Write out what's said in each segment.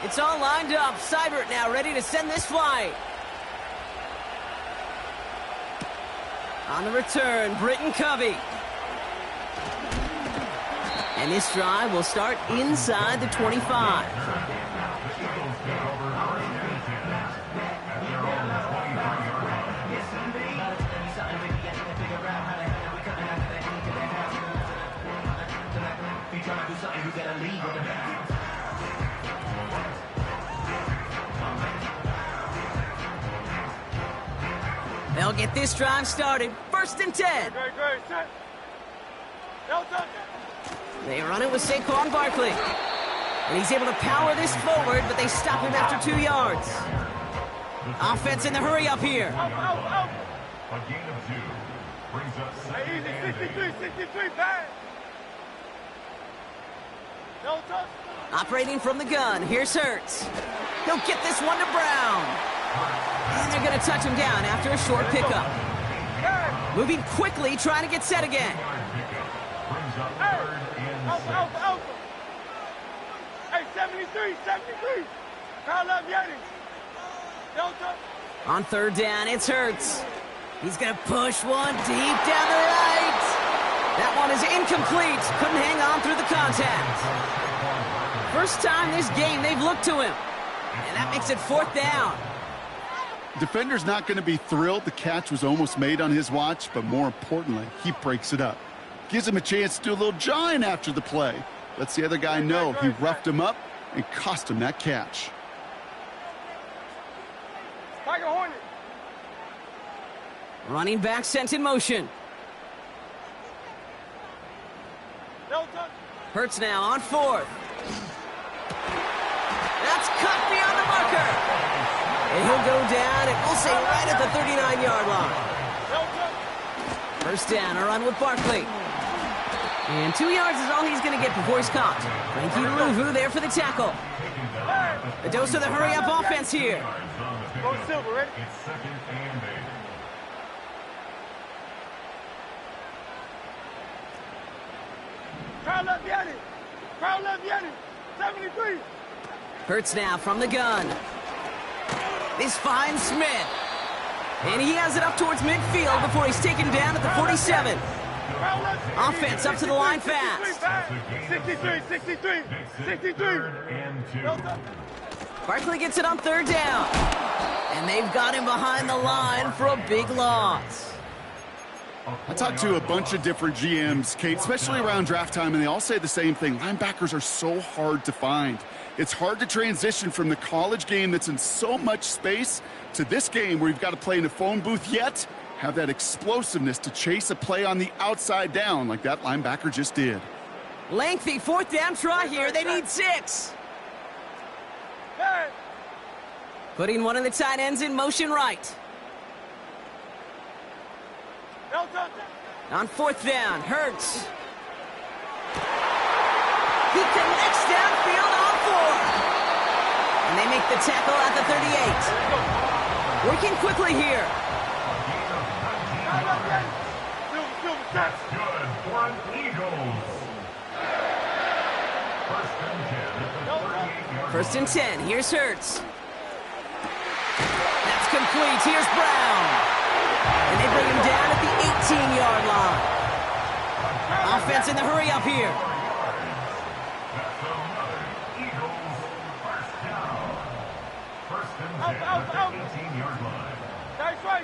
It's all lined up. Seibert now ready to send this flight. On the return, Britton Covey. And this drive will start inside the 25. They'll get this drive started. 1st and 10. They run it with Saquon Barkley. And he's able to power this forward, but they stop him after 2 yards. Offense in the hurry up here. A gain of 2 brings up 2nd and 63, bang. No touch. Operating from the gun, here's Hurts. He'll get this one to Brown. And they're going to touch him down after a short pickup. Moving quickly, trying to get set again. Out. Hey, 73. Carl up, Yeti. No touch. On 3rd down, it's Hurts. He's going to push one deep down the right. That one is incomplete. Couldn't hang on through the contact. First time this game they've looked to him. And that makes it 4th down. Defender's not going to be thrilled the catch was almost made on his watch, but more importantly, he breaks it up. Gives him a chance to do a little jawing after the play. Lets the other guy know he roughed him up and cost him that catch. Tiger Hornet. Running back sent in motion. No touch. Hurts now on 4th. That's cut beyond the marker. And he'll go down, and we'll say right at the 39-yard line. No touch. 1st down, a run with Barkley. And 2 yards is all he's going to get before he's caught. Frankie Louvu there for the tackle. A dose of the hurry-up offense here. Go Silver, ready? It's 2nd and 8. Carl up, Yeti. 73. Hurts now from the gun. This finds Smith. And he has it up towards midfield before he's taken down at the 47. Offense up to the line fast. 63. Barkley gets it on 3rd down. And they've got him behind the line for a big loss. I talked to a bunch of different GMs, Kate, especially around draft time, and they all say the same thing. Linebackers are so hard to find. It's hard to transition from the college game that's in so much space to this game where you've got to play in a phone booth, yet have that explosiveness to chase a play on the outside down like that linebacker just did. Lengthy 4th down try here. They need 6. Putting one of the tight ends in motion right. No touch. On 4th down, Hurts. He connects downfield on 4. And they make the tackle at the 38. Working quickly here. That's good for an Eagles. 1st and 10. Here's Hurts. That's complete. Here's Brown. And they bring him down at the 18-yard line. Offense in the hurry up here.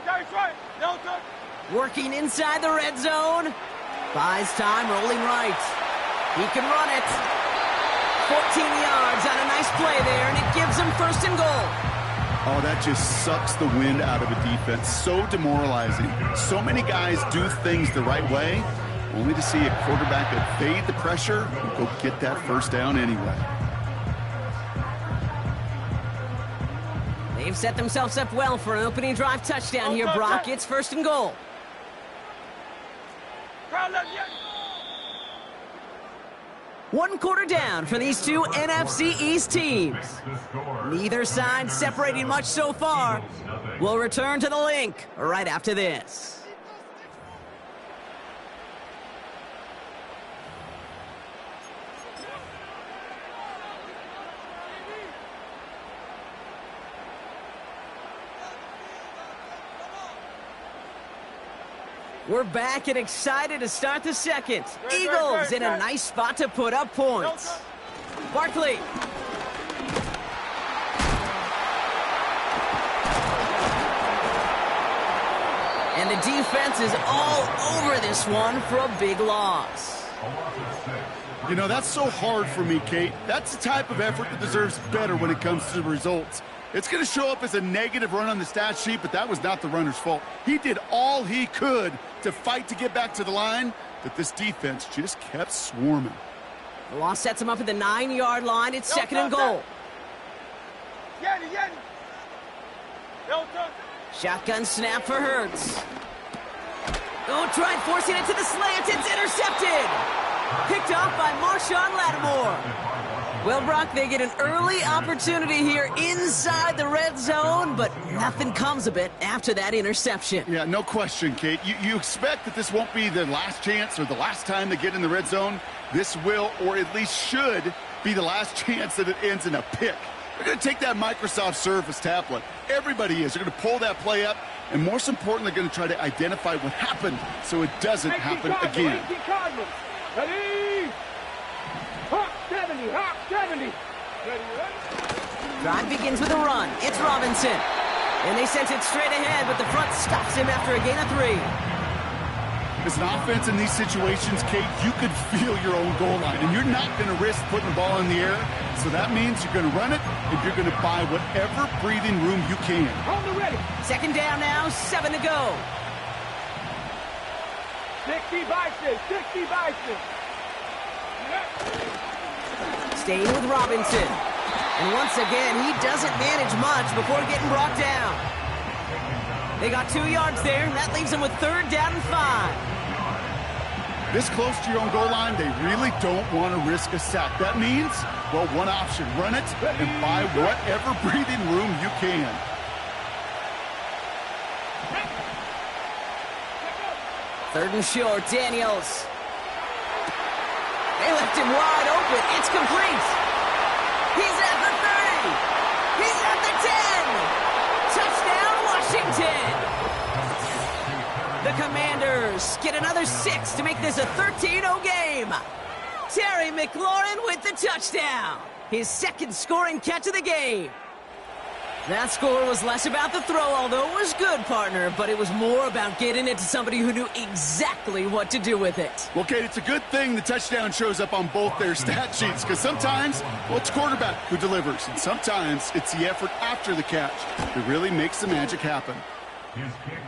That's right. No touch. Working inside the red zone. Buys time, rolling right. He can run it. 14 yards on a nice play there, and it gives him 1st and goal. Oh, that just sucks the wind out of a defense. So demoralizing. So many guys do things the right way, only to see a quarterback evade the pressure and go get that 1st down anyway. They've set themselves up well for an opening drive touchdown here, Brock. It's 1st and goal. One quarter down for these two NFC East teams. Neither side separating much so far. We'll return to the link right after this. We're back and excited to start the second. Great, Eagles great, in a great. nice spot to put up points. Barkley. And the defense is all over this one for a big loss. You know, that's so hard for me, Kate. That's the type of effort that deserves better when it comes to the results. It's going to show up as a negative run on the stat sheet, but that was not the runner's fault. He did all he could to fight to get back to the line, but this defense just kept swarming. The loss sets him up at the 9-yard line. It's second and goal. Yanni, Yanni. Shotgun snap for Hurts. Oh, tried forcing it to the slant. It's intercepted. Picked off by Marshawn Lattimore. Well, Brock, they get an early opportunity here inside the red zone, but nothing comes of it after that interception. Yeah, no question, Kate. You expect that this won't be the last chance or the last time they get in the red zone. This will, or at least should, be the last chance that it ends in a pick. They're going to take that Microsoft Surface tablet. Everybody is. They're going to pull that play up, and most importantly, they're going to try to identify what happened so it doesn't happen again. Ready? Hawk 70, Hawk 70. Ready? Drive begins with a run. It's Robinson. And they sent it straight ahead, but the front stops him after a gain of 3. As an offense in these situations, Kate, you could feel your own goal line, and you're not going to risk putting the ball in the air. So that means you're going to run it, and you're going to buy whatever breathing room you can. On the ready. Second down now, 7 to go. 60 by 6, 60 by 6. Staying with Robinson. And once again, he doesn't manage much before getting brought down. They got 2 yards there, and that leaves them with 3rd down and 5. This close to your own goal line, they really don't want to risk a sack. That means, well, one option, run it and buy whatever breathing room you can. Third and short, Daniels. They left him wide open. It's complete. He's at the 30. He's at the 10. Touchdown, Washington. The Commanders get another 6 to make this a 13-0 game. Terry McLaurin with the touchdown. His second scoring catch of the game. That score was less about the throw, although it was good, partner, but it was more about getting it to somebody who knew exactly what to do with it. Well, Kate, it's a good thing the touchdown shows up on both their stat sheets, because sometimes, well, it's quarterback who delivers, and sometimes it's the effort after the catch that really makes the magic happen.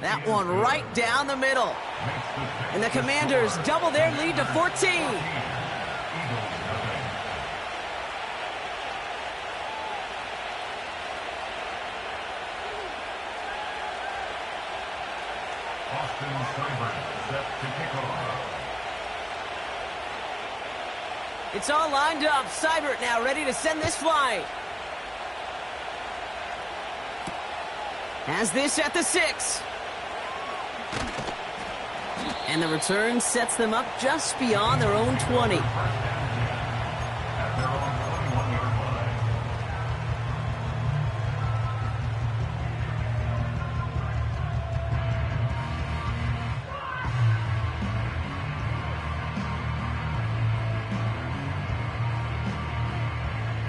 That one right down the middle. And the Commanders double their lead to 14. It's all lined up. Seibert now ready to send this flight. Has this at the 6. And the return sets them up just beyond their own 20.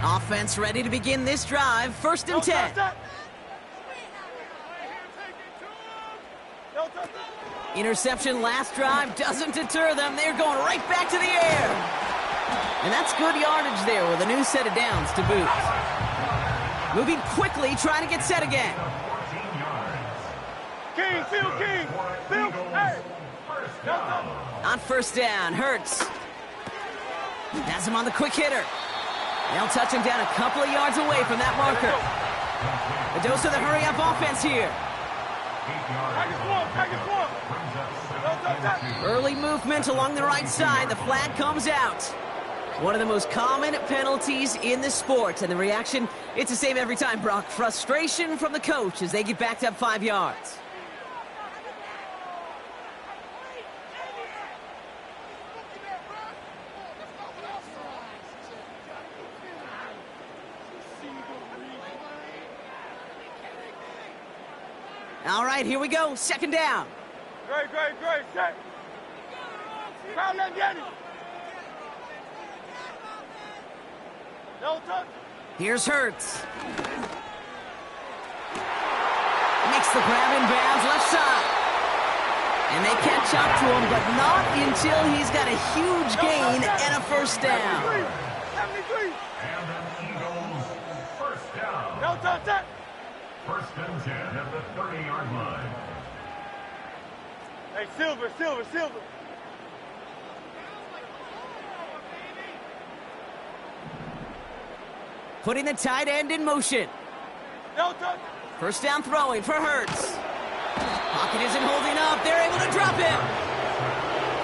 Offense ready to begin this drive. 1st and 10. Interception last drive doesn't deter them. They're going right back to the air. And that's good yardage there with a new set of downs to boot. Moving quickly, trying to get set again. King, Phil, King. Phil, hey. On 1st down, Hurts. Has him on the quick hitter. They'll touch him down a couple of yards away from that marker. A dose of the hurry-up offense here. Early movement along the right side. The flag comes out. One of the most common penalties in the sport. And the reaction, it's the same every time, Brock. Frustration from the coach as they get backed up 5 yards. All right, here we go. 2nd down. Great. Set. Foul that Yanni. No touch. Here's Hurts. Makes the grab in bounds, left side. And they catch up to him, but not until he's got a huge gain and a first down. 73. And the Eagles first down. No touch. First and 10 at the 30-yard line. Hey, Silver. Putting the tight end in motion. No touch. First down throwing for Hurts. Pocket isn't holding up. They're able to drop him.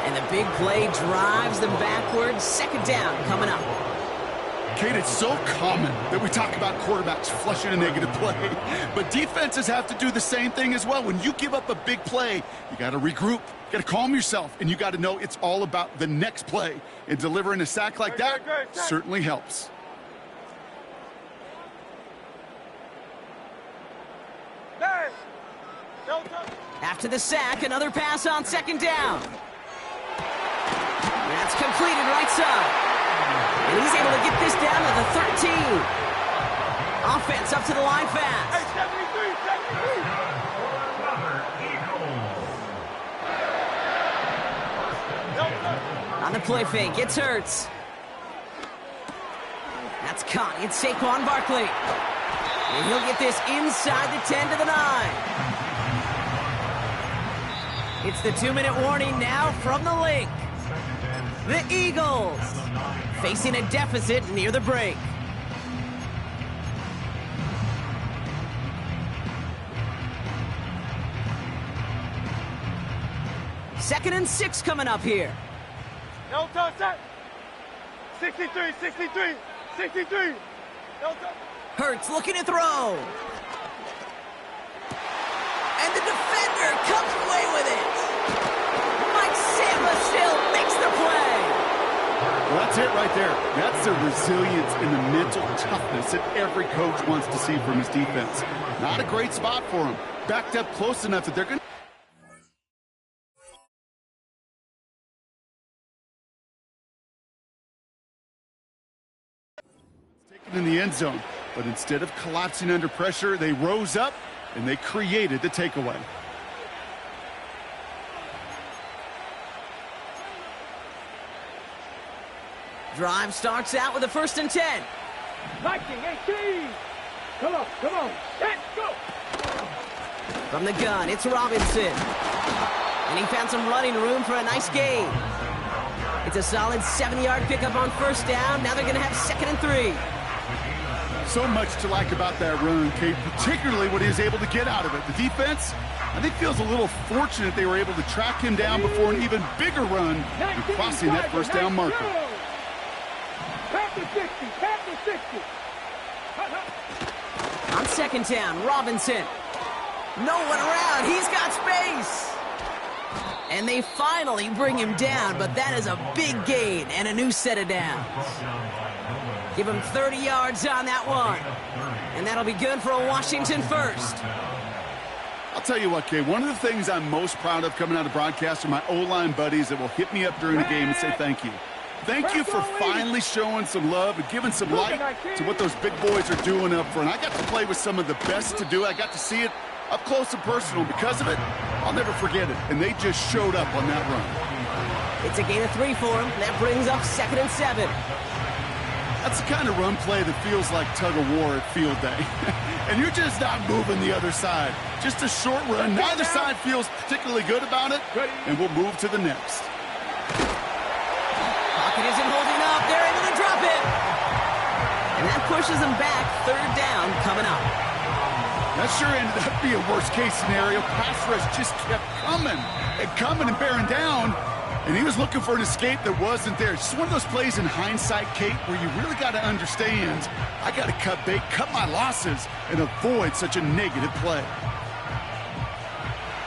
And the big play drives them backwards. Second down coming up. Kate, it's so common that we talk about quarterbacks flushing a negative play, but defenses have to do the same thing as well. When you give up a big play, you got to regroup, you got to calm yourself, and you got to know it's all about the next play. And delivering a sack like that certainly helps. No touch. After the sack, another pass on second down. That's completed right side. And he's able to get this down to the 13. Offense up to the line fast. Hey, 73. On the play fake, it's Hurts. That's caught. It's Saquon Barkley. And he'll get this inside the 10 to the 9. It's the 2-minute warning now from the link. The Eagles facing a deficit near the break. Second and 6 coming up here. No touch. 63. No touch. Hurts looking to throw. And the defender comes away with it. Mike Samba still makes the play. Well, that's it right there. That's the resilience and the mental toughness that every coach wants to see from his defense. Not a great spot for him. Backed up close enough that they're going to... taken in the end zone. But instead of collapsing under pressure, they rose up and they created the takeaway. Drive starts out with a 1st and 10. 1918. Come on. Let's go. From the gun, it's Robinson. And he found some running room for a nice gain. It's a solid 7-yard pickup on first down. Now they're going to have 2nd and 3. So much to like about that run, Kate, particularly what he was able to get out of it. The defense, I think, feels a little fortunate they were able to track him down before an even bigger run and crossing that first down marker. Past the 60. On second down, Robinson. No one around. He's got space. And they finally bring him down, but that is a big gain and a new set of downs. Give him 30 yards on that one. And that'll be good for a Washington first. I'll tell you what, Kay, one of the things I'm most proud of coming out of broadcast are my O-line buddies that will hit me up during the game and say thank you. Thank you for finally showing some love and giving some light to what those big boys are doing up front. I got to play with some of the best to do it. I got to see it up close and personal. Because of it, I'll never forget it. And they just showed up on that run. It's a gain of 3 for him. That brings up 2nd and 7. That's the kind of run play that feels like tug-of-war at field day. And you're just not moving the other side. Just a short run. Neither side feels particularly good about it. And we'll move to the next. Pocket isn't holding up. They're able to drop it. And that pushes them back. 3rd down coming up. That sure ended up being a worst-case scenario. Pass rush just kept coming and bearing down. And he was looking for an escape that wasn't there. It's just one of those plays in hindsight, Kate, where you really got to understand, I got to cut bait, cut my losses, and avoid such a negative play.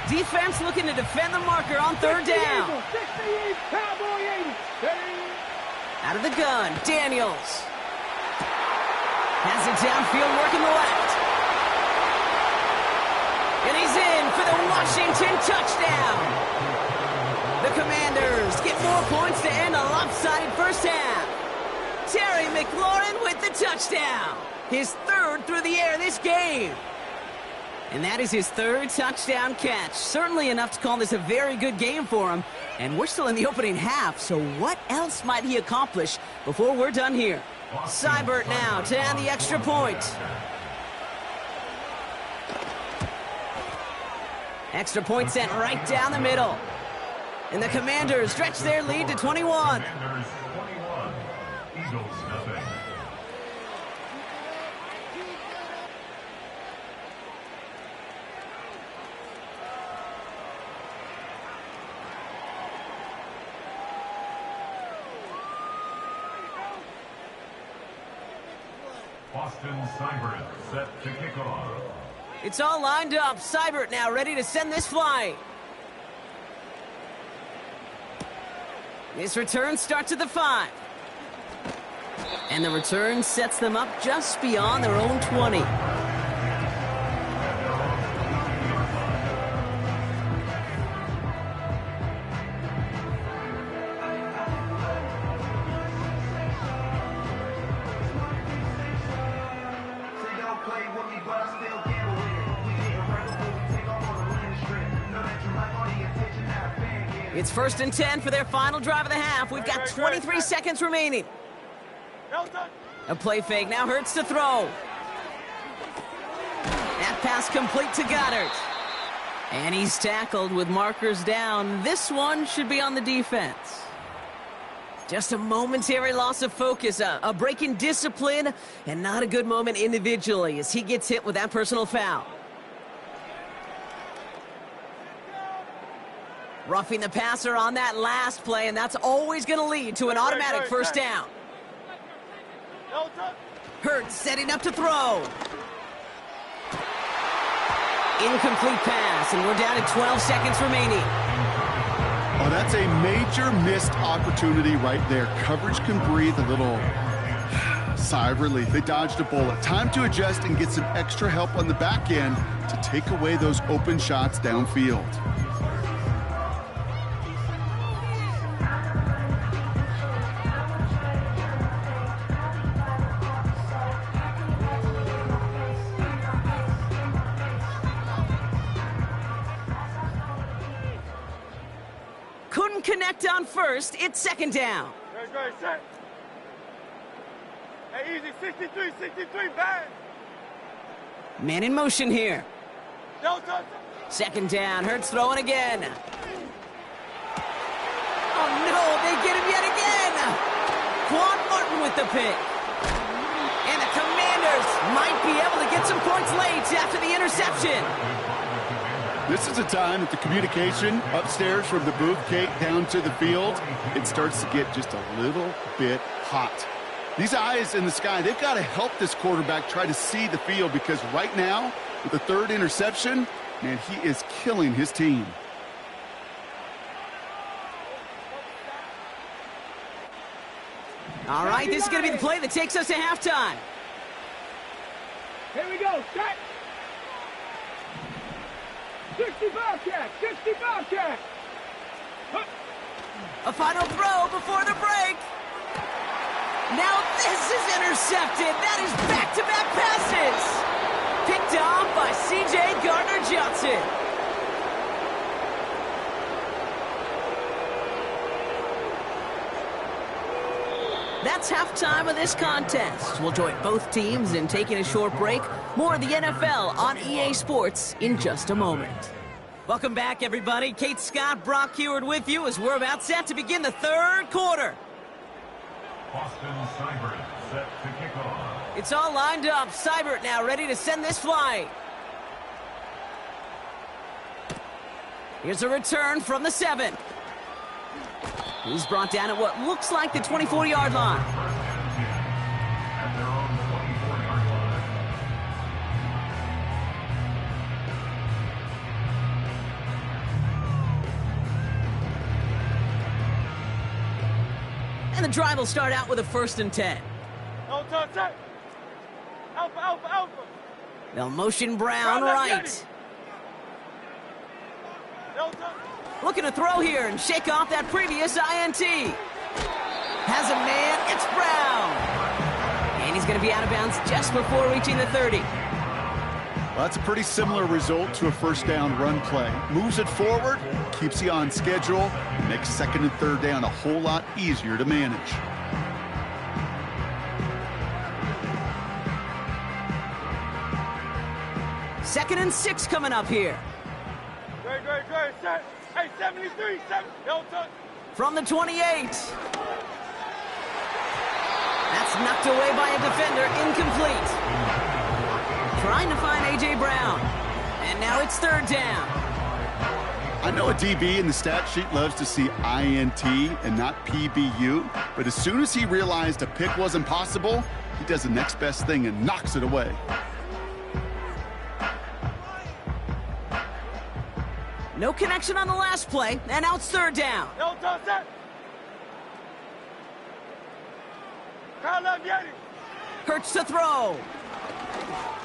Defense looking to defend the marker on 3rd down. 68, Cowboy 80. Out of the gun, Daniels. Has it downfield, working the left. And he's in for the Washington touchdown. The Commanders get more points to end a lopsided first half. Terry McLaurin with the touchdown. His third through the air this game. And that is his third touchdown catch. Certainly enough to call this a very good game for him. And we're still in the opening half, so what else might he accomplish before we're done here? Seibert now to add the extra point. Extra point sent right down the middle. And the Commanders stretch their lead to 21. Commanders 21, Eagles nothing. Boston Seibert set to kick off. It's all lined up. Seibert now ready to send this flight. This return starts at the 5. And the return sets them up just beyond their own 20. It's 1st and 10 for their final drive of the half. We've got 23 seconds remaining. A play fake now Hurts to throw. That pass complete to Goddard. And he's tackled with markers down. This one should be on the defense. Just a momentary loss of focus, a break in discipline, and not a good moment individually as he gets hit with that personal foul. Roughing the passer on that last play, and that's always going to lead to an automatic first down. Hurts setting up to throw. Incomplete pass, and we're down to 12 seconds remaining. Oh, that's a major missed opportunity right there. Coverage can breathe a little sigh of relief. They dodged a bullet. Time to adjust and get some extra help on the back end to take away those open shots downfield. Couldn't connect on first. It's 2nd down. Set. Hey, easy. 63, bang. Man in motion here. 2nd down. Hurts throwing again. Oh, no. They get him yet again. Quan Martin with the pick. And the Commanders might be able to get some points late after the interception. This is a time that the communication upstairs from the booth gate down to the field, it starts to get just a little bit hot. These eyes in the sky, they've got to help this quarterback try to see the field, because right now, with the 3rd interception, man, he is killing his team. All right, this is going to be the play that takes us to halftime. Here we go. Set. 65 catch. A final throw before the break. Now this is intercepted. That is back-to-back passes. Picked off by C.J. Gardner-Johnson. That's halftime of this contest. We'll join both teams in taking a short break. More of the NFL on EA Sports in just a moment. Welcome back, everybody. Kate Scott, Brock Heward with you as we're about set to begin the 3rd quarter. Boston Seibert set to kick off. It's all lined up. Seibert now ready to send this flight. Here's a return from the 7. He's brought down at what looks like the 24-yard line. At their own 24-yard line. And the drive will start out with a 1st and 10. No touch. Alpha. They'll motion Brown right. Looking to throw here and shake off that previous INT. Has a man, it's Brown. And he's going to be out of bounds just before reaching the 30. Well, that's a pretty similar result to a first down run play. Moves it forward, keeps you on schedule, makes second and third down a whole lot easier to manage. Second and 6 coming up here. Great. Set. Hey, 73, 7. From the 28. That's knocked away by a defender, incomplete. Trying to find A.J. Brown. And now it's third down. I know a DB in the stat sheet loves to see INT and not PBU, but as soon as he realized a pick wasn't possible, he does the next best thing and knocks it away. No connection on the last play, and now it's third down. Hurts to throw.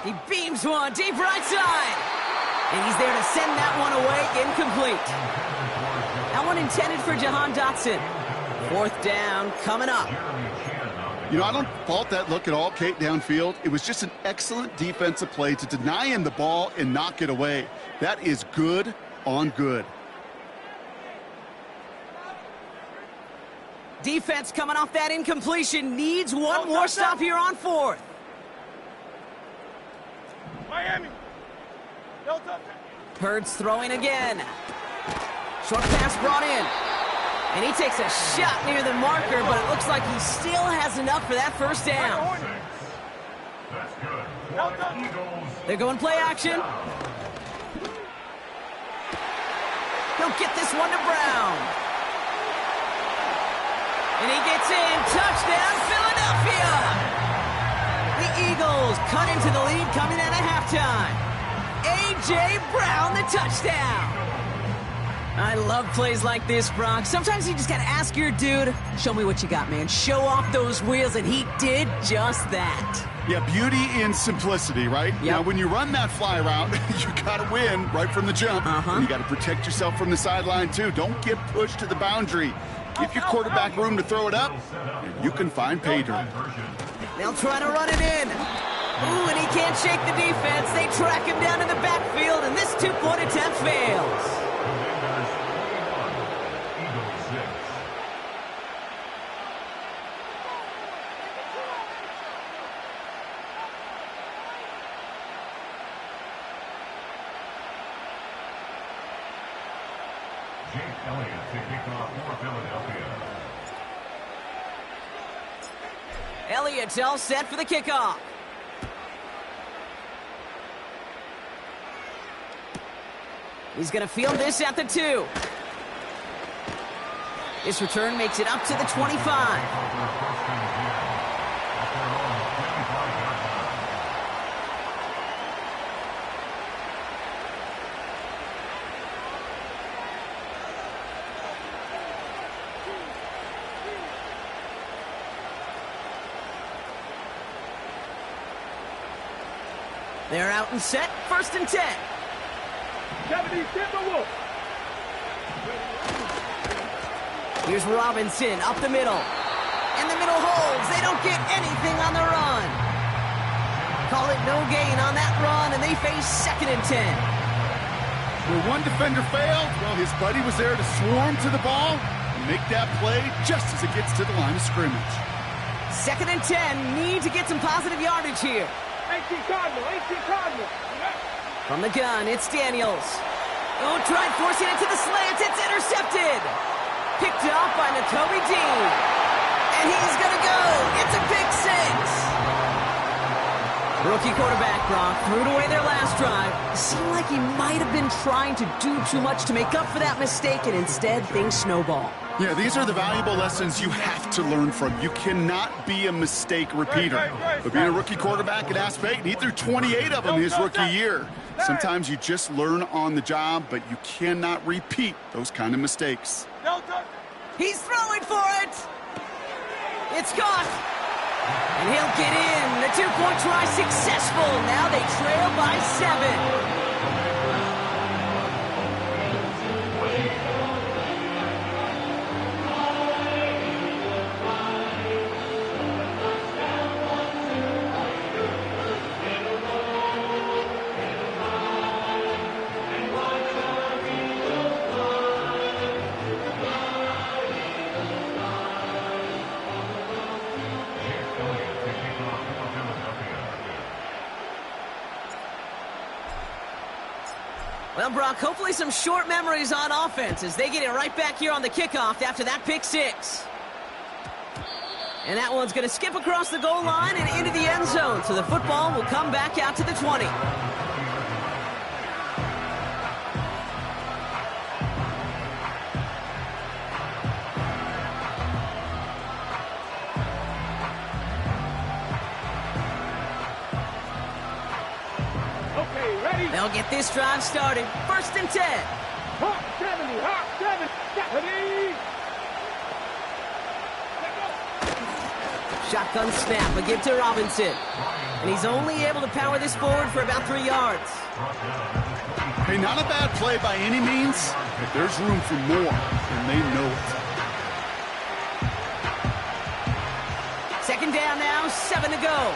He beams one deep right side. And he's there to send that one away, incomplete. That one intended for Jahan Dotson. Fourth down coming up. You know, I don't fault that look at all, Kate, downfield. It was just an excellent defensive play to deny him the ball and knock it away. That is good on good. Defense coming off that incompletion needs one more stop here on fourth. Miami. Hurts throwing again. Short pass brought in. And he takes a shot near the marker, but it looks like he still has enough for that first down. That's good. Eagles. They're going play action. He'll get this one to Brown. And he gets in. Touchdown, Philadelphia! The Eagles cut into the lead coming out of halftime. A.J. Brown, the touchdown. I love plays like this, Brock. Sometimes you just got to ask your dude, show me what you got, man. Show off those wheels, and he did just that. Yeah, beauty in simplicity, right? Yep. Now, when you run that fly route, you got to win right from the jump. And you got to protect yourself from the sideline, too. Don't get pushed to the boundary. Give your quarterback room to throw it up, and you can find pay dirt. They'll try to run it in. Ooh, and he can't shake the defense. They track him down in the backfield, and this two-point attempt fails. Elliott to kick off for Philadelphia. Elliott's all set for the kickoff. He's going to field this at the 2. This return makes it up to the 25. They're out and set, first and 10. 70 Timberwolves. Here's Robinson up the middle. And the middle holds. They don't get anything on the run. Call it no gain on that run, and they face second and 10. Where one defender failed, well, his buddy was there to swarm to the ball and make that play just as it gets to the line of scrimmage. Second and 10, need to get some positive yardage here. 18 Cardinal. From the gun, it's Daniels. Oh, tried forcing it to the slants. It's intercepted. Picked up by Nakobe Dean. And he's going to go. It's a pick 6. Rookie quarterback, Brock, threw it away their last drive. It seemed like he might have been trying to do too much to make up for that mistake, and instead things snowball. Yeah, these are the valuable lessons you have to learn from. You cannot be a mistake repeater. But being a rookie quarterback at App State, he threw 28 of them his rookie year. Sometimes you just learn on the job, but you cannot repeat those kind of mistakes. He's throwing for it. It's caught. And he'll get in. The two-point try successful. Now they trail by 7. Well, Brock, hopefully some short memories on offense as they get it right back here on the kickoff after that pick six. And that one's going to skip across the goal line and into the end zone, so the football will come back out to the 20. They'll get this drive started. 1st and 10. Hot 70, hot 70. Shotgun snap, a give to Robinson. And he's only able to power this forward for about 3 yards. Hey, not a bad play by any means, but there's room for more, and they know it. 2nd down now, 7 to go.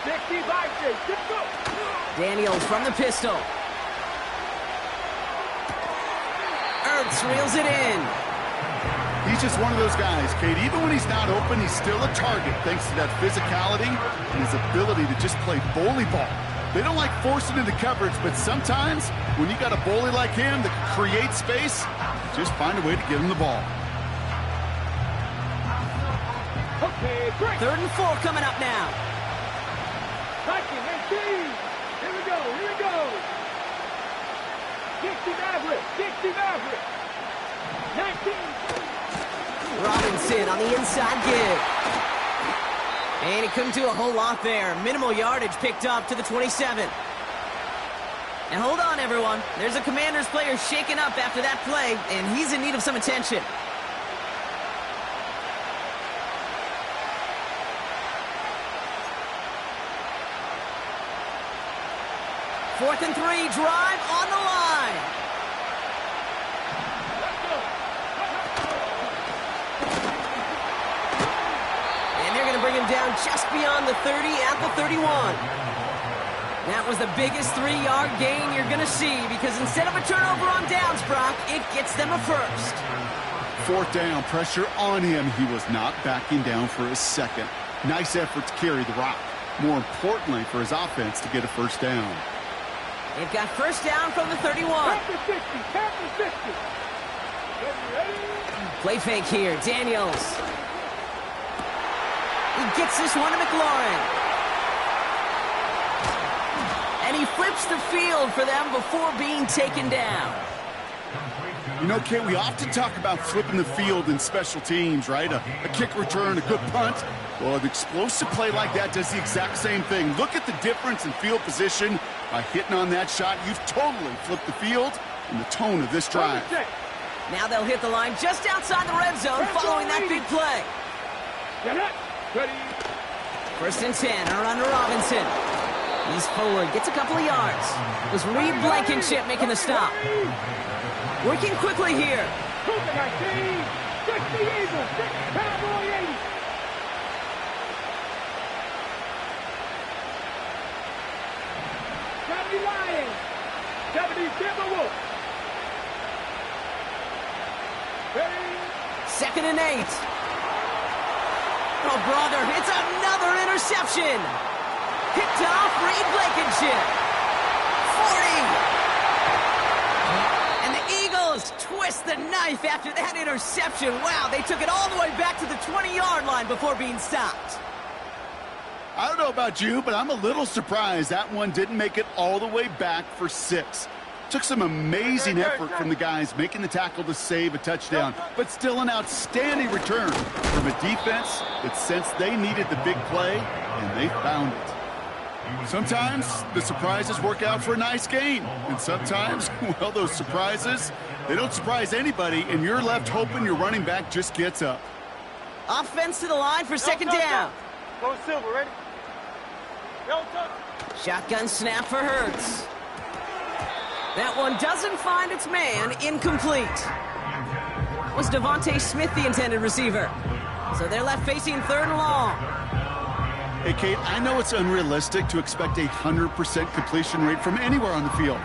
60 by 6, go. Daniels from the pistol. Ertz reels it in. He's just one of those guys, Kate. Even when he's not open, he's still a target thanks to that physicality and his ability to just play bully ball. They don't like forcing into coverage, but sometimes when you got a bully like him that can create space, just find a way to give him the ball. Okay, break. 3rd and 4 coming up now. Viking, here we go, here we go. 60 Maverick, 60 Maverick. 19. Robinson on the inside give. And he couldn't do a whole lot there. Minimal yardage picked up to the 27. And hold on, everyone. There's a Commanders player shaken up after that play, and he's in need of some attention. Fourth and 3, drive on the line. And they're going to bring him down just beyond the 30 at the 31. That was the biggest 3-yard gain you're going to see because instead of a turnover on downs, Brock, it gets them a first. 4th down, pressure on him. He was not backing down for a second. Nice effort to carry the rock. More importantly, for his offense to get a 1st down. They've got 1st down from the 31. Play fake here, Daniels. He gets this one to McLaurin. And he flips the field for them before being taken down. You know, Kate, we often talk about flipping the field in special teams, right? A kick return, a good punt. Well, an explosive play like that does the exact same thing. Look at the difference in field position. By hitting on that shot, you've totally flipped the field and the tone of this drive. Now they'll hit the line just outside the red zone following that big play. 1st and 10, around to Robinson. He's forward, gets a couple of yards. It was Reed Blankenship making the stop. Working quickly here. Lions, 70 Timberwolves. 2nd and 8. Oh, brother, it's another interception. Picked off Reed Blankenship. 40. And the Eagles twist the knife after that interception. Wow, they took it all the way back to the 20-yard line before being stopped. I don't know about you, but I'm a little surprised that one didn't make it all the way back for 6. Took some amazing effort from the guys making the tackle to save a touchdown, but still an outstanding return from a defense that sensed they needed the big play, and they found it. Sometimes the surprises work out for a nice game, and sometimes, well, those surprises, they don't surprise anybody, and you're left hoping your running back just gets up. Offense to the line for 2nd down. Go Silver, ready? Shotgun snap for Hurts. That one doesn't find its man. Incomplete. Was Devontae Smith the intended receiver? So they're left facing 3rd and long. Hey, Kate, I know it's unrealistic to expect a 100% completion rate from anywhere on the field.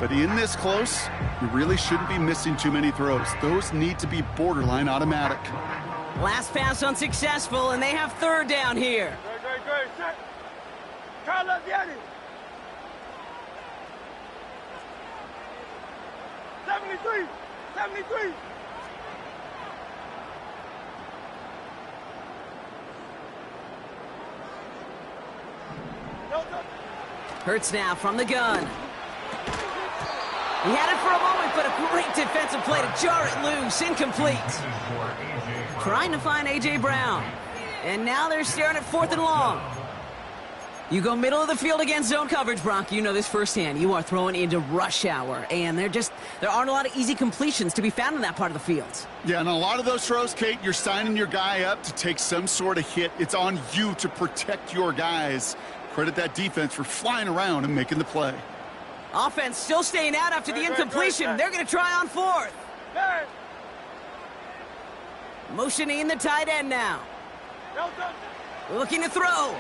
But in this close, you really shouldn't be missing too many throws. Those need to be borderline automatic. Last pass unsuccessful, and they have 3rd down here. Good. Set. Carlos, get it. 73. 73. Hurts now from the gun. He had it for a moment, but a great defensive play to jar it loose. Incomplete. Trying to find A.J. Brown. And now they're staring at 4th and long. You go middle of the field against zone coverage, Brock. You know this firsthand. You are throwing into rush hour, and there aren't a lot of easy completions to be found in that part of the field. Yeah, and a lot of those throws, Kate, you're signing your guy up to take some sort of hit. It's on you to protect your guys. Credit that defense for flying around and making the play. Offense still staying out after the incompletion. They're going to try on 4th. Motioning the tight end now. Looking to throw.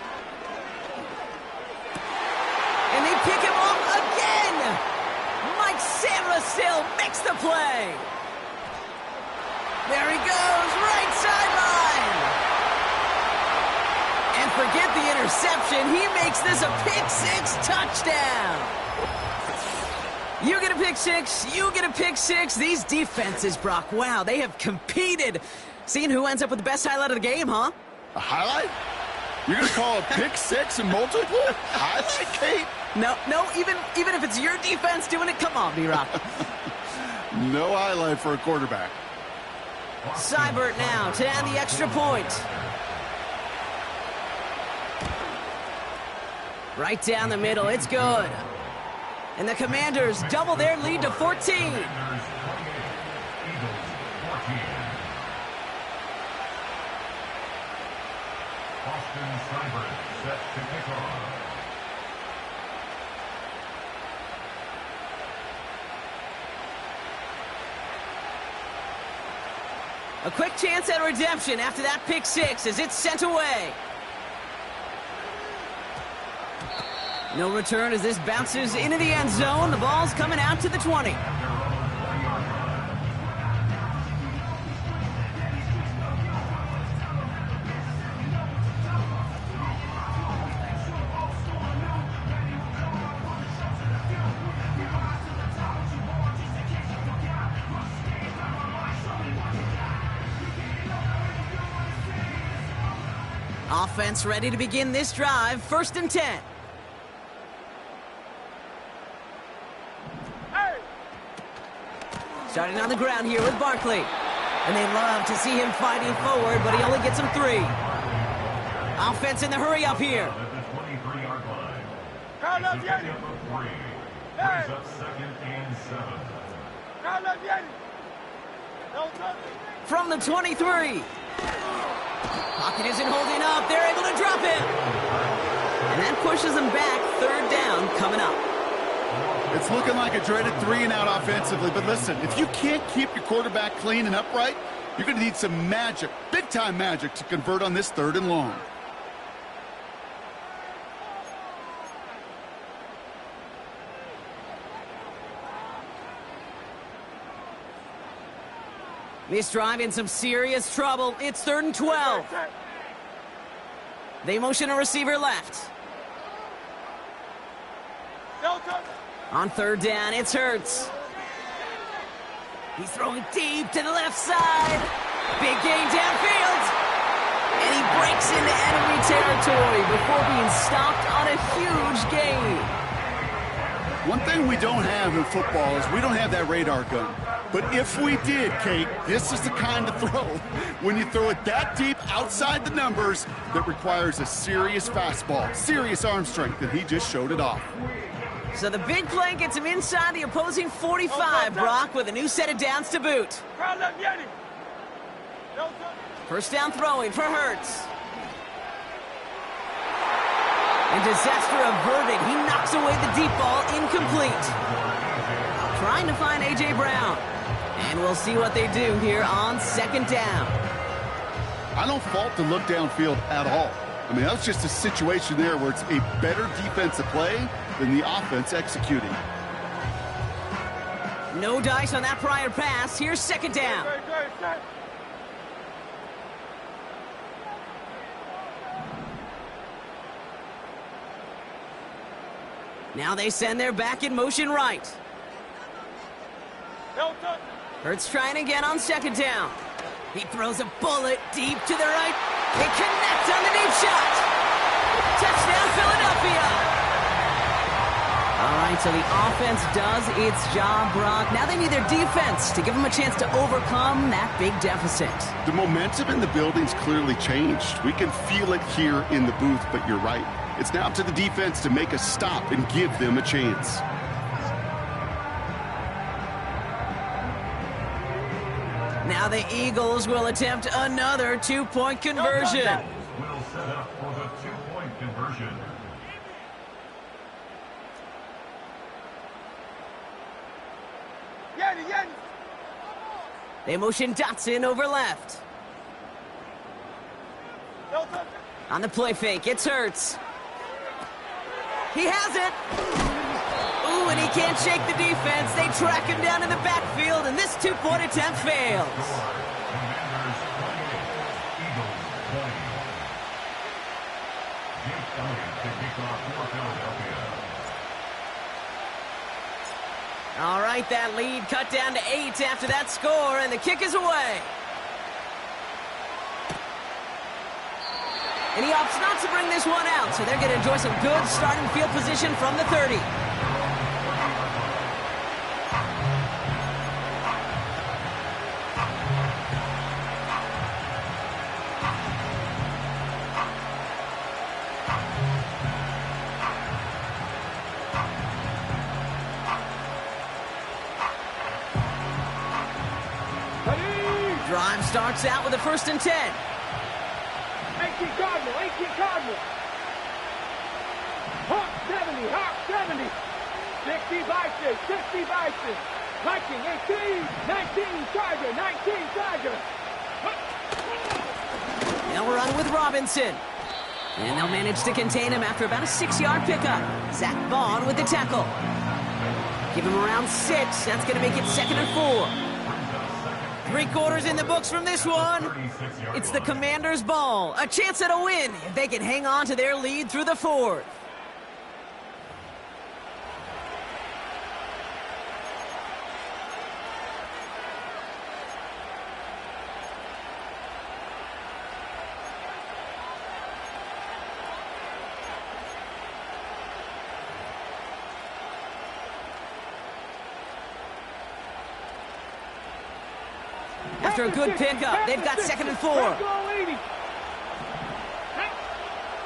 And they pick him off again. Mike Sandra still makes the play. There he goes, right sideline. And forget the interception. He makes this a pick-6 touchdown. You get a pick-6. You get a pick-6. These defenses, Brock, wow, they have competed. Seeing who ends up with the best highlight of the game, huh? A highlight? You're going to call a pick-6 and multiple? Highlight, Kate? No, even if it's your defense doing it, come on, B-Rock. No highlight for a quarterback. Seibert now to add the extra point. Right down the middle, it's good. And the Commanders double their lead to 14. Set to kick off. A quick chance at redemption after that pick-6 as it's sent away. No return as this bounces into the end zone. The ball's coming out to the 20. Offense ready to begin this drive. 1st and 10. Starting on the ground here with Barkley. And they love to see him fighting forward, but he only gets him 3. Offense in the hurry up here. At the 23-yard line. Second up 2nd and 7. From the 23. Pocket isn't holding up. They're able to drop it. And that pushes them back. 3rd down coming up. It's looking like a dreaded 3-and-out offensively, but listen, if you can't keep your quarterback clean and upright, you're going to need some magic, big-time magic, to convert on this 3rd and long. This drive in some serious trouble. It's 3rd and 12. They motion a receiver left. On 3rd down, it's Hurts. He's throwing deep to the left side. Big gain downfield. And he breaks into enemy territory before being stopped on a huge gain. One thing we don't have in football is we don't have that radar gun. But if we did, Kate, this is the kind of throw, when you throw it that deep outside the numbers, that requires a serious fastball, serious arm strength, and he just showed it off. So the big play gets him inside the opposing 45, Brock, with a new set of downs to boot. 1st down throwing for Hurts. And disaster averted. He knocks away the deep ball, incomplete. Trying to find A.J. Brown. And we'll see what they do here on 2nd down. I don't fault the look downfield at all. I mean, that's just a situation there where it's a better defensive play than the offense executing. No dice on that prior pass. Here's 2nd down. Now they send their back in motion right. Hurts trying again on second down. He throws a bullet deep to the right. They connect on the deep shot. Touchdown, Philadelphia. All right, so the offense does its job, Brock. Now they need their defense to give them a chance to overcome that big deficit. The momentum in the building's clearly changed. We can feel it here in the booth, but you're right. It's now up to the defense to make a stop and give them a chance. Now the Eagles will attempt another two-point conversion. Will set up for the two-point conversion. They motion Dotson over left. On the play fake, it's Hurts. He has it. Ooh, and he can't shake the defense. They track him down in the backfield, and this two-point attempt fails. Commanders 28, Eagles 20. Jake Elliott to kick off for Philadelphia. All right, that lead cut down to 8 after that score, and the kick is away. And he opts not to bring this one out, so they're going to enjoy some good starting field position from the 30. Drive starts out with a 1st and 10. 18 Cardinal, 18 Cardinal. Hawk 70, Hawk 70. 60 Bison, 60 Bison. Viking 18, 19 Tiger, 19 Tiger. They'll run with Robinson. And they'll manage to contain him after about a 6-yard pickup. Zach Vaughn with the tackle. Give him around 6. That's going to make it 2nd and 4. 3 quarters in the books from this one. It's the Commanders' ball. A chance at a win if they can hang on to their lead through the 4th. After a good pickup, they've got 2nd and 4.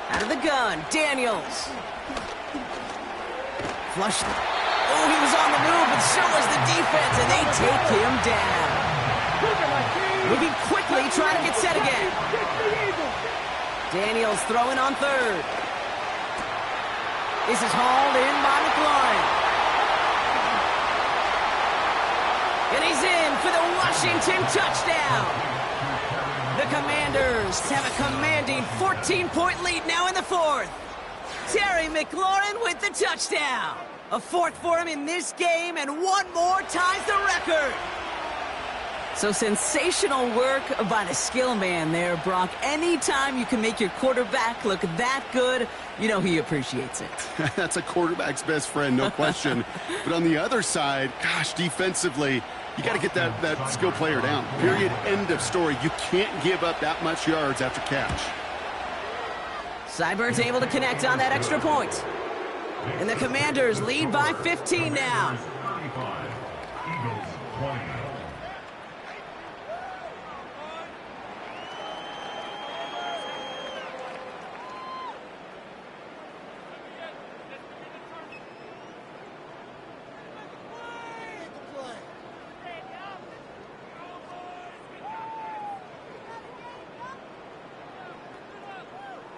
Out of the gun, Daniels. Flush. Oh, he was on the move, and so was the defense, and they take him down. Moving quickly, trying to get set again. Daniels throwing on 3rd. This is hauled in by McLaurin. And he's in for the Washington touchdown. The Commanders have a commanding 14-point lead now in the 4th. Terry McLaurin with the touchdown. A 4th for him in this game, and one more ties the record. So sensational work by the skill man there, Brock. Anytime you can make your quarterback look that good, you know he appreciates it. That's a quarterback's best friend, no question. But on the other side, gosh, defensively, you got to get that skill player down. Period. End of story. You can't give up that much yards after catch. Seibert's able to connect on that extra point. And the Commanders lead by 15 now. 35, Eagles 20.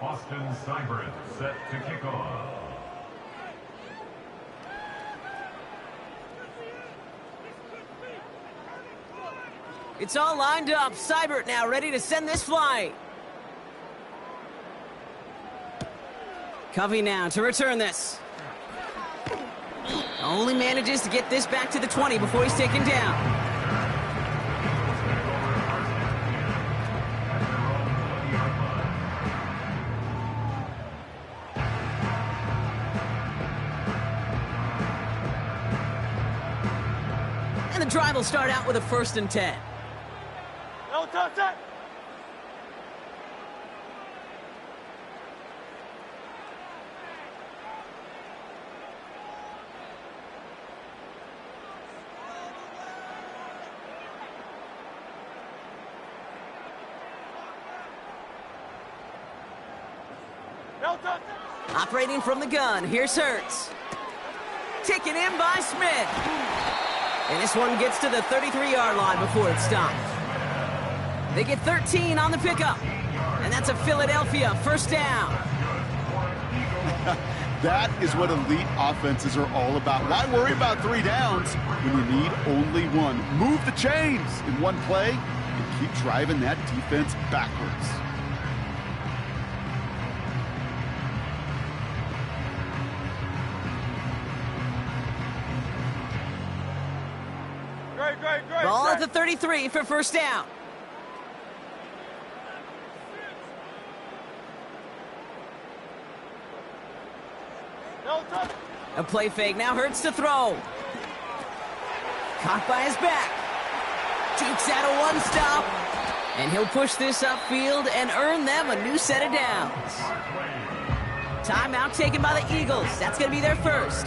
Austin Seibert set to kick off. It's all lined up. Seibert now ready to send this flight. Covey now to return this. Only manages to get this back to the 20 before he's taken down. And the drive will start out with a 1st and 10. No touch it. No touch it. Operating from the gun, here's Hurts. Taken in by Smith. And this one gets to the 33-yard line before it's stopped. They get 13 on the pickup. And that's a Philadelphia 1st down. That is what elite offenses are all about. Why worry about 3 downs when you need only 1? Move the chains in one play and keep driving that defense backwards. Great. Ball at the 33 for 1st down. No touch. A play fake, now Hurts to throw. Caught by his back. Jukes out a 1-stop. And he'll push this upfield and earn them a new set of downs. Timeout taken by the Eagles. That's going to be their first.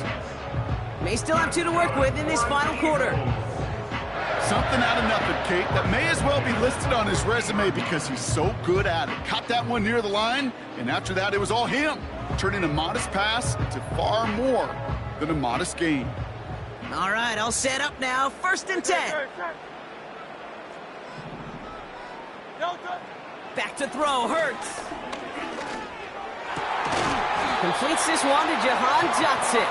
May still have 2 to work with in this final quarter. Something out of nothing, Kate, that may as well be listed on his resume because he's so good at it. Caught that one near the line, and after that, it was all him, turning a modest pass into far more than a modest gain. All right, all set up now. 1st and 10. No touch. Back to throw, Hurts. Completes this one to Jahan Dotson.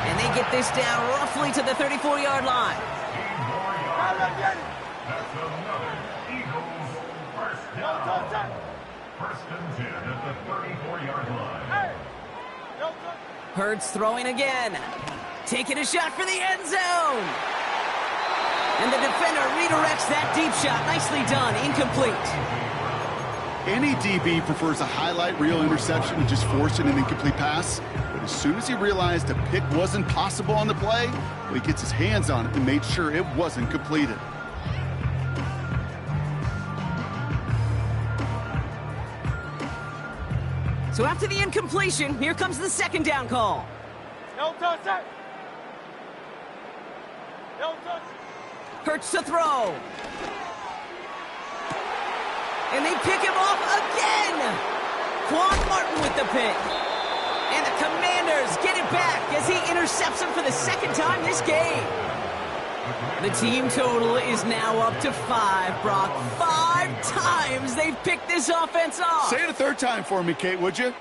And they get this down roughly to the 34-yard line. That's another Eagles 1st down. 1st and 10 at the 34-yard line. Hey. No touch. Hurts throwing again. Taking a shot for the end zone. And the defender redirects that deep shot. Nicely done. Incomplete. Any DB prefers a highlight reel interception to just forcing an incomplete pass. But as soon as he realized a pick wasn't possible on the play, well, he gets his hands on it and made sure it wasn't completed. So after the incompletion, here comes the 2nd down call. No touch it. No touch. Hurts to throw. And they pick him off again. Quan Martin with the pick. And the Commanders get it back as he intercepts him for the 2nd time this game. The team total is now up to 5, Brock. 5 times they've picked this offense off. Say it a 3rd time for me, Kate, would you?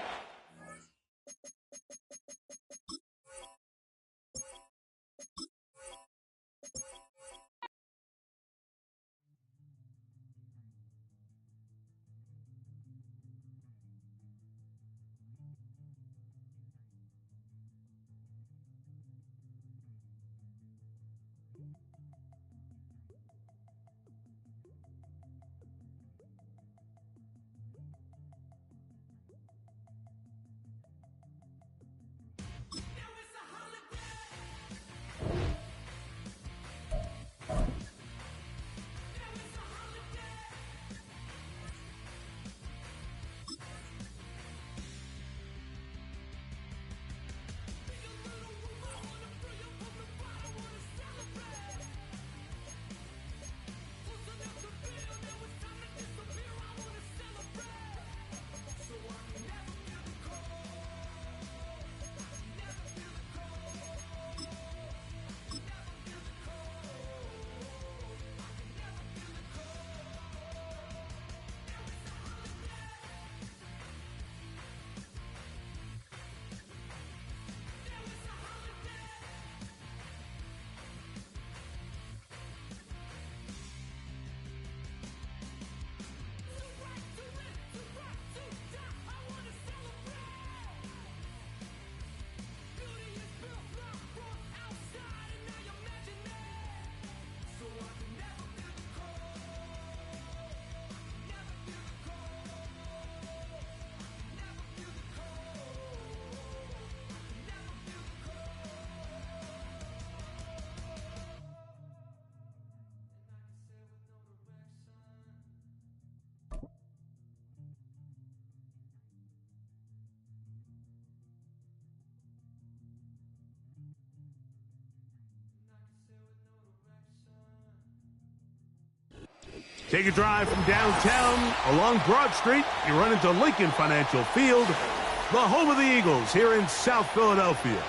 Take a drive from downtown along Broad Street. You run into Lincoln Financial Field, the home of the Eagles here in South Philadelphia.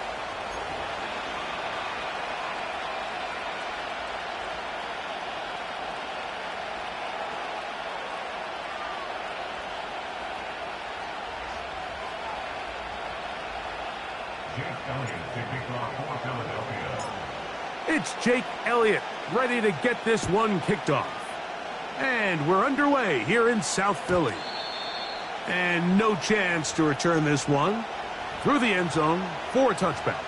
It's Jake Elliott ready to get this one kicked off. And we're underway here in South Philly. And no chance to return this one through the end zone for a touchback.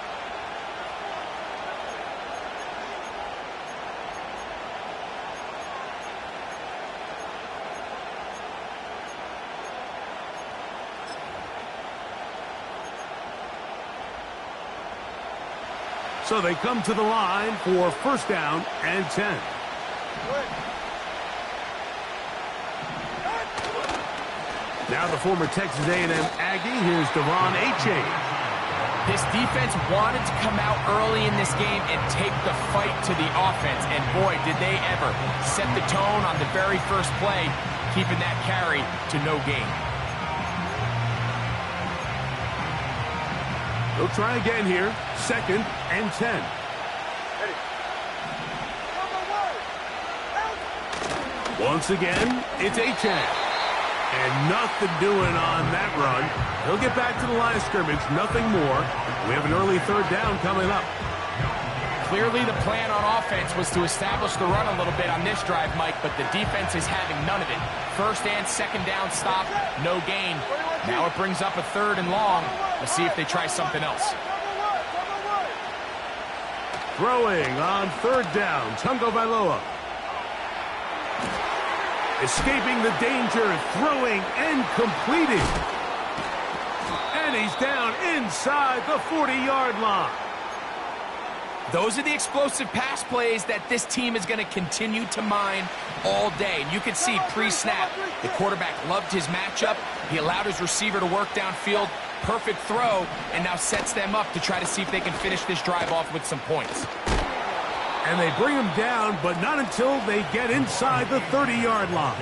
So they come to the line for first down and 10. Now the former Texas A&M Aggie, here's Devon Achane. This defense wanted to come out early in this game and take the fight to the offense, and boy, did they ever set the tone on the very first play, keeping that carry to no gain. They'll try again here, second and 10. Once again, it's Achane. And nothing doing on that run. He'll get back to the line of scrimmage, nothing more. We have an early third down coming up. Clearly the plan on offense was to establish the run a little bit on this drive, Mike, but the defense is having none of it. First and second down stop, no gain. Now it brings up a third and long. We'll see if they try something else. Throwing on third down, Tungo Vailoa. Escaping the danger, throwing and completing. And he's down inside the 40-yard line. Those are the explosive pass plays that this team is going to continue to mine all day. And you can see pre-snap, the quarterback loved his matchup. He allowed his receiver to work downfield. Perfect throw, and now sets them up to try to see if they can finish this drive off with some points. And they bring him down, but not until they get inside the 30-yard line.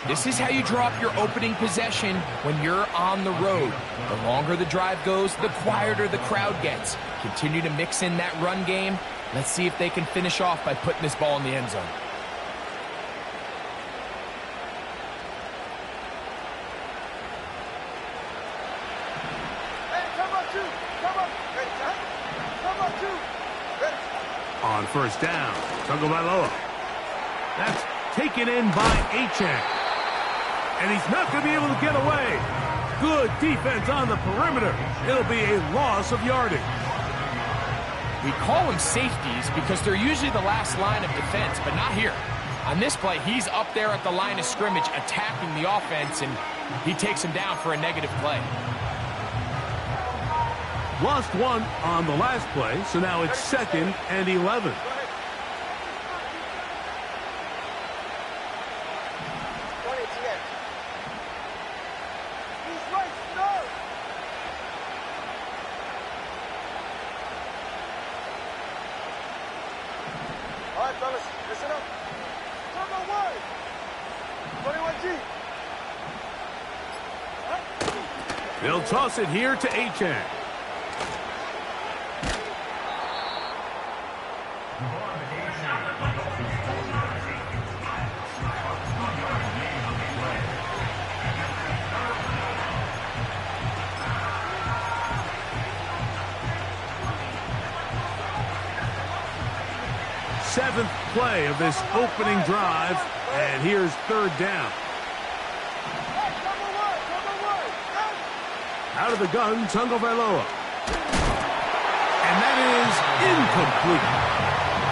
This is how you draw up your opening possession when you're on the road. The longer the drive goes, the quieter the crowd gets. Continue to mix in that run game. Let's see if they can finish off by putting this ball in the end zone. On first down, Tungo Vailoa. That's taken in by Achane. And he's not going to be able to get away. Good defense on the perimeter. It'll be a loss of yardage. We call them safeties because they're usually the last line of defense, but not here. On this play, he's up there at the line of scrimmage attacking the offense, and he takes him down for a negative play. Lost one on the last play, so now it's second and 11. All right, fellas, listen up. Number one, 21G. They'll toss it here to Achane. Seventh play of this opening drive, and here's third down. Out of the gun, Tungo Vailoa. And that is incomplete.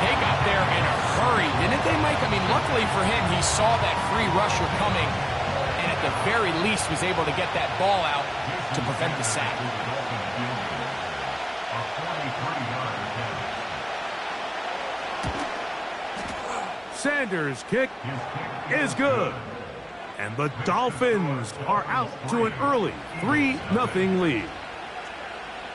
They got there in a hurry, didn't they, Mike? I mean, luckily for him, he saw that free rusher coming, and at the very least was able to get that ball out to prevent the sack. Sanders' kick is good. And the Dolphins are out to an early 3-0 lead.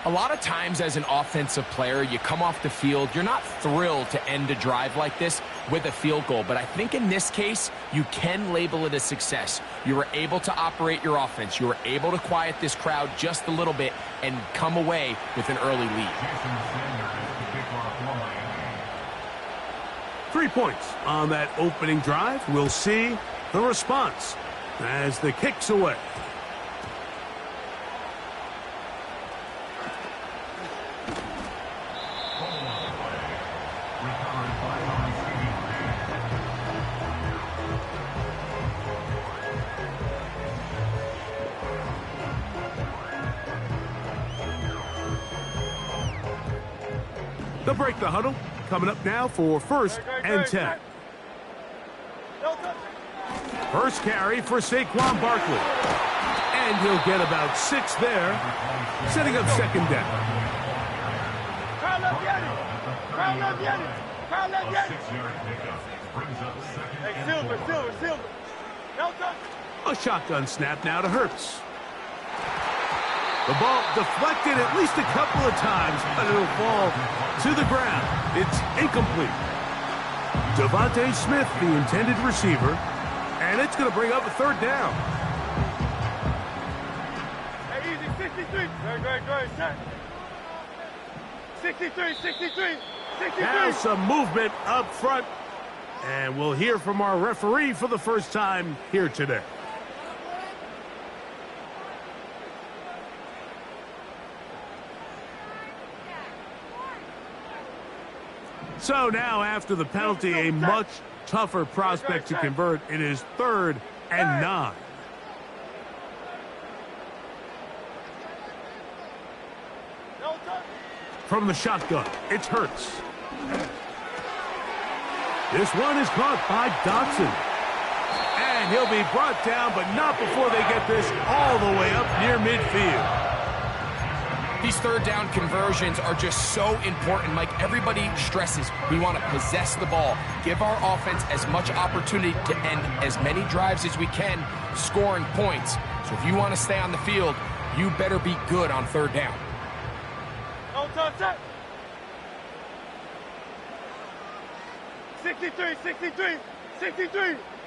A lot of times as an offensive player, you come off the field, you're not thrilled to end a drive like this, with a field goal. But I think in this case, you can label it a success. You were able to operate your offense. You were able to quiet this crowd just a little bit and come away with an early lead. 3 points on that opening drive. We'll see the response as the kick's away. They'll break the huddle. Coming up now for 1st and 10. First carry for Saquon Barkley. And he'll get about 6 there, setting up 2nd down. A shotgun snap now to Hurts. The ball deflected at least a couple of times, but it'll fall to the ground. It's incomplete. Devontae Smith, the intended receiver, and it's going to bring up a 3rd down. Hey, easy, 63. Great, set. 63. Now some movement up front, and we'll hear from our referee for the first time here today. So now, after the penalty, a much tougher prospect to convert. It is 3rd and 9. From the shotgun, it's Hurts. This one is caught by Dotson. And he'll be brought down, but not before they get this all the way up near midfield. These 3rd down conversions are just so important. Like everybody stresses, we want to possess the ball, give our offense as much opportunity to end as many drives as we can, scoring points. So if you want to stay on the field, you better be good on 3rd down. 63.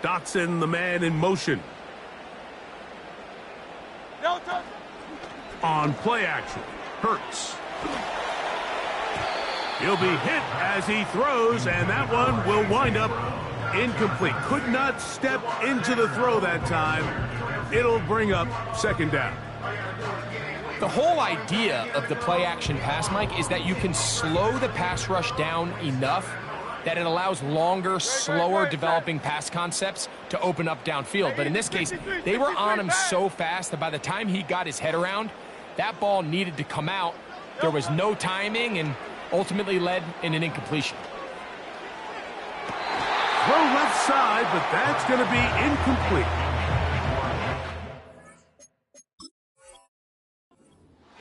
Dotson, the man in motion. On play action, Hurts. He'll be hit as he throws, and that one will wind up incomplete. Could not step into the throw that time. It'll bring up 2nd down. The whole idea of the play action pass, Mike, is that you can slow the pass rush down enough that it allows longer, slower developing pass concepts to open up downfield. But in this case, they were on him so fast that by the time he got his head around, that ball needed to come out. There was no timing and ultimately led in an incompletion. Throw left side, but that's going to be incomplete.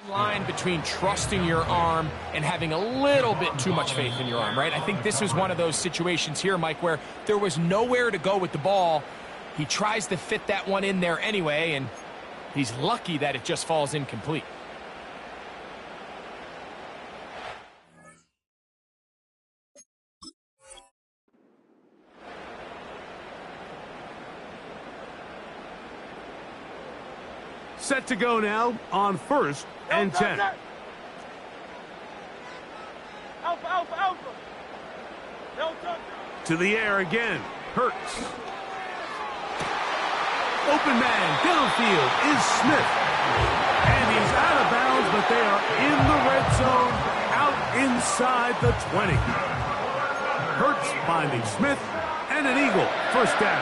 Line between trusting your arm and having a little bit too much faith in your arm, right? I think this was one of those situations here, Mike, where there was nowhere to go with the ball. He tries to fit that one in there anyway, and he's lucky that it just falls incomplete. Set to go now on 1st and 10. Alpha. To the air again, Hurts. Open man downfield is Smith. And he's out of bounds, but they are in the red zone, out inside the 20. Hurts finding Smith, and an eagle, 1st down.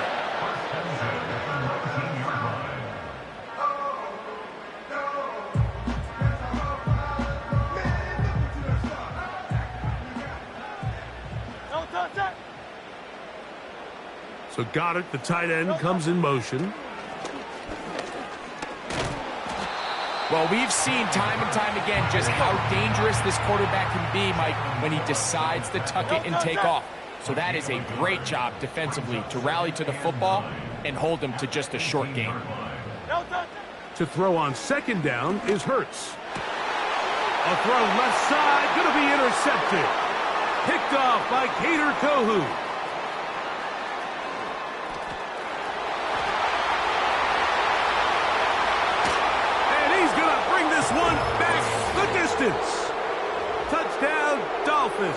So Goddard, the tight end, comes in motion. Well, we've seen time and time again just how dangerous this quarterback can be, Mike, when he decides to tuck it and take off. So that is a great job defensively to rally to the football and hold them to just a short game. To throw on 2nd down is Hurts. A throw left side, going to be intercepted. Picked off by Kader Kohu. distance. Touchdown, Dolphins.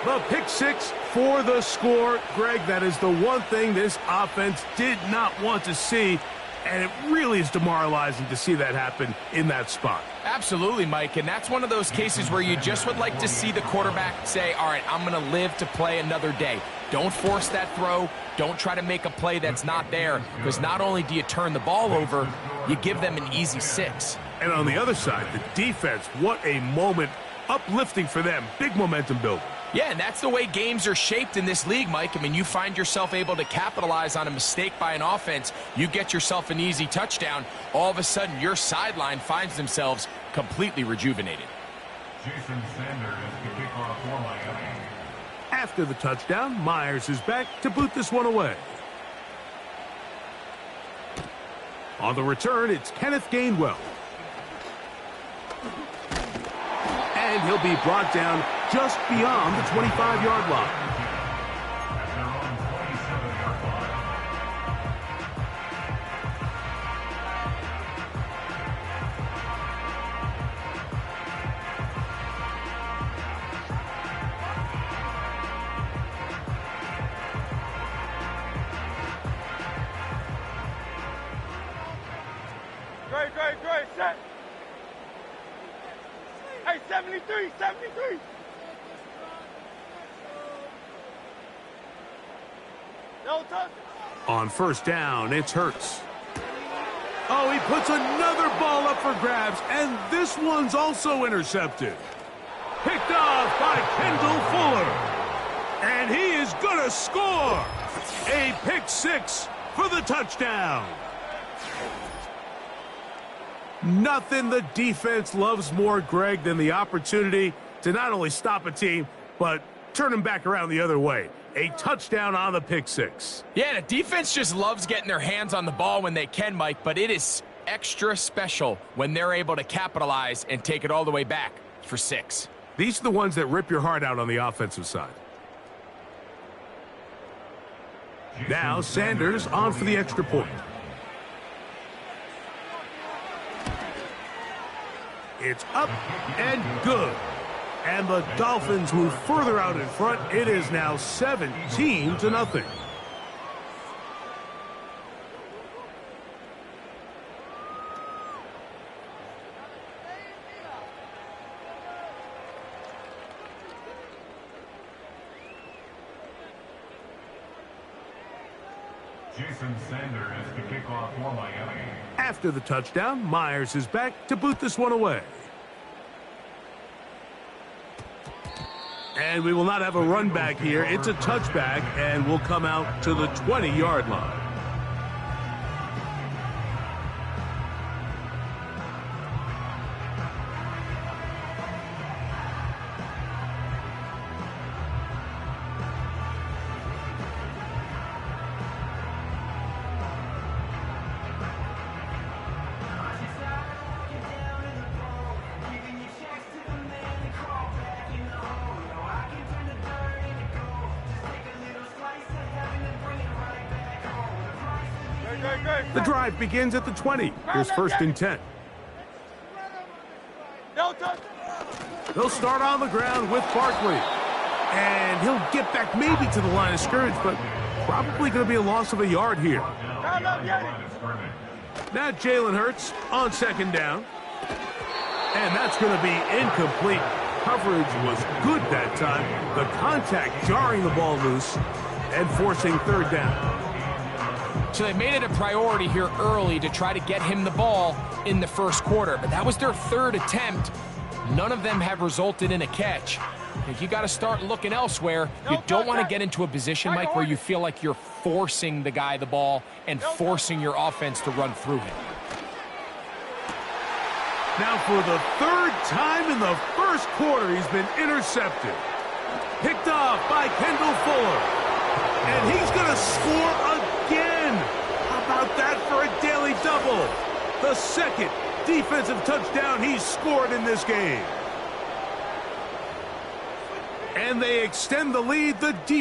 The pick six for the score. Greg, that is the one thing this offense did not want to see, and it really is demoralizing to see that happen in that spot. Absolutely, Mike, and that's one of those cases where you just would like to see the quarterback say, all right, I'm going to live to play another day. Don't force that throw. Don't try to make a play that's not there, because not only do you turn the ball over, you give them an easy 6. And on the other side, the defense, what a moment. Uplifting for them. Big momentum building. Yeah, and that's the way games are shaped in this league, Mike. I mean, you find yourself able to capitalize on a mistake by an offense. You get yourself an easy touchdown. All of a sudden, your sideline finds themselves completely rejuvenated. Jason Sanders is the kickoff for Miami. After the touchdown, Myers is back to boot this one away. On the return, it's Kenneth Gainwell. And he'll be brought down just beyond the 25-yard line. At their own 27-yard line. Great, set. Hey, 73. No touch. On first down, it's Hurts. Oh, he puts another ball up for grabs, and this one's also intercepted. Picked off by Kendall Fuller. And he is going to score. A pick six for the touchdown. Nothing the defense loves more, Greg, than the opportunity to not only stop a team, but turn them back around the other way. A touchdown on the pick six. Yeah, the defense just loves getting their hands on the ball when they can, Mike, but it is extra special when they're able to capitalize and take it all the way back for 6. These are the ones that rip your heart out on the offensive side. Now Sanders on for the extra point. It's up and good. And the Dolphins move further out in front. It is now 17-0. Jason Sanders is the kickoff for Miami. After the touchdown, Myers is back to boot this one away. And we will not have a run back here. It's a touchback, and we'll come out to the 20-yard line. The drive begins at the 20. Here's first and 10. No touch. They'll start on the ground with Barkley. And he'll get back maybe to the line of scrimmage, but probably going to be a loss of a yard here. Now Jalen Hurts on second down. And that's going to be incomplete. Coverage was good that time. The contact jarring the ball loose and forcing third down. So they made it a priority here early to try to get him the ball in the first quarter, but that was their third attempt. None of them have resulted in a catch. You got to start looking elsewhere. You don't want to get into a position, Mike, where you feel like you're forcing the guy the ball and forcing your offense to run through him. Now for the third time in the first quarter, he's been intercepted. Picked off by Kendall Fuller. And he's going to score again. How about that for a daily double? The second defensive touchdown he's scored in this game. And they extend the lead. The